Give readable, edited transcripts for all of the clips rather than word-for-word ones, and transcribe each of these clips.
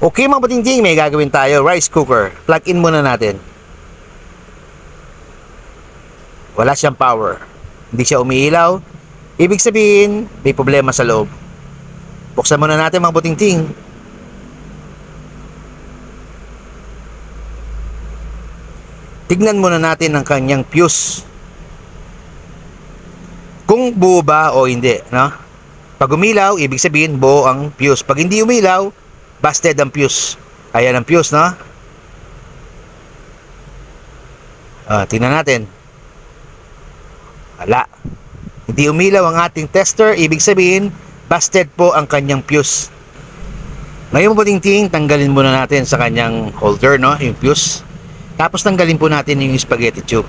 Okay mga patingting, may gagawin tayo. Rice cooker. Plug in muna natin. Wala siyang power. Hindi siya umiilaw. Ibig sabihin, may problema sa loob. Buksan muna natin mga patingting. Tignan muna natin ang kanyang fuse. Kung buo ba o hindi, no? Pag umilaw, ibig sabihin buo ang fuse. Pag hindi umilaw, busted ang fuse. Ayan ang fuse, no? Tingnan natin. Wala. Hindi umilaw ang ating tester, ibig sabihin, busted po ang kanyang fuse. Ngayon po ting tanggalin muna natin sa kanyang holder, no? Yung fuse. Tapos tanggalin po natin yung spaghetti tube.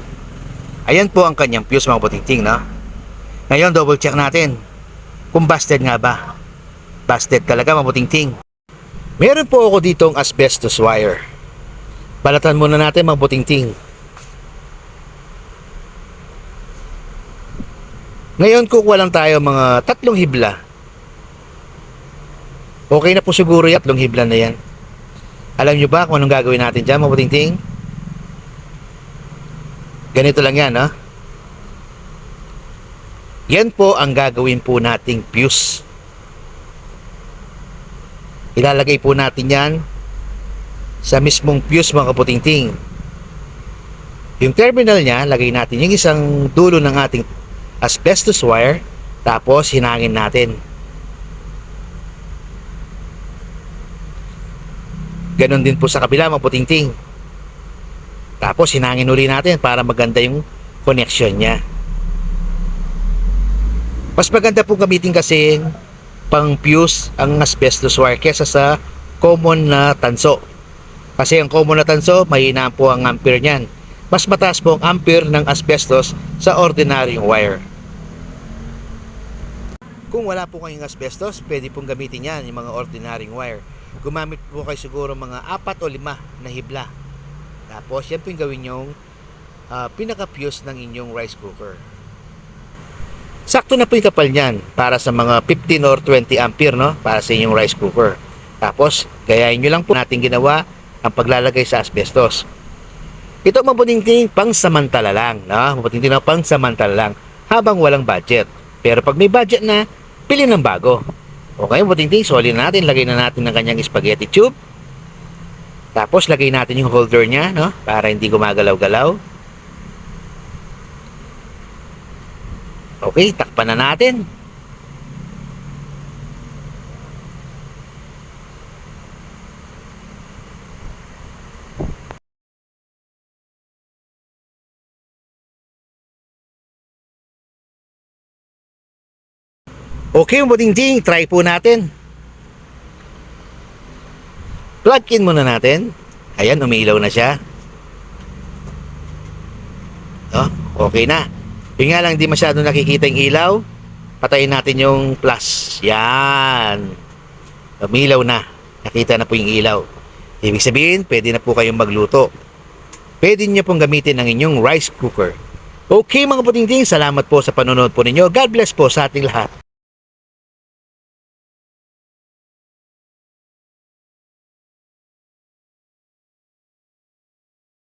Ayan po ang kanyang fuse mga puting-ting, no? Ngayon double check natin kung busted nga ba. Busted talaga mga puting-ting. Meron po ako ditong asbestos wire. Balatan muna natin mga puting-ting. Ngayon kukuha lang tayo mga 3 hibla. Okay na po siguro yung 3 hibla na yan. Alam nyo ba kung anong gagawin natin dyan mga puting-ting? Ganito lang yan, no? Yan po ang gagawin po nating fuse. Ilalagay po natin yan sa mismong fuse mga kaputing-ting. Yung terminal niya, lagay natin yung isang dulo ng ating asbestos wire, tapos hinangin natin. Ganon din po sa kabila mga puting-ting. Tapos hinangin uli natin para maganda yung connection niya. Mas maganda pong gamitin kasi pang fuse ang asbestos wire kesa sa common na tanso. Kasi ang common na tanso, mahina po ang ampere niyan. Mas mataas po ang ampere ng asbestos sa ordinaryong wire. Kung wala po kayong asbestos, pwede pong gamitin yan, yung mga ordinaryong wire. Gumamit po kayo siguro mga 4 o 5 na hibla. Tapos yan po yung gawin yung pinaka-fuse ng inyong rice cooker. Sakto na po yung kapal niyan para sa mga 15 or 20 ampere, no? Para sa inyong rice cooker. Tapos, gayahin nyo lang po natin ginawa ang paglalagay sa asbestos. Ito mabuting pang samantala lang, no? Mabuting na pang samantala lang habang walang budget. Pero pag may budget na, pili ng bago. Okay, mabuting solid na natin. Lagay na natin ng kanyang spaghetti tube. Tapos, lagay natin yung holder niya, no? Para hindi gumagalaw-galaw. Okay, takpan na natin. Okay, mabuting try po natin. Plug in muna natin. Ayan, umiilaw na siya. Okay na. Yung nga lang, di masyado nakikita yung ilaw. Patayin natin yung plus. Yan. Umilaw na. Nakita na po yung ilaw. Ibig sabihin, pwede na po kayong magluto. Pwede nyo pong gamitin ang inyong rice cooker. Okay mga puting-ting, salamat po sa panonood po ninyo. God bless po sa ating lahat.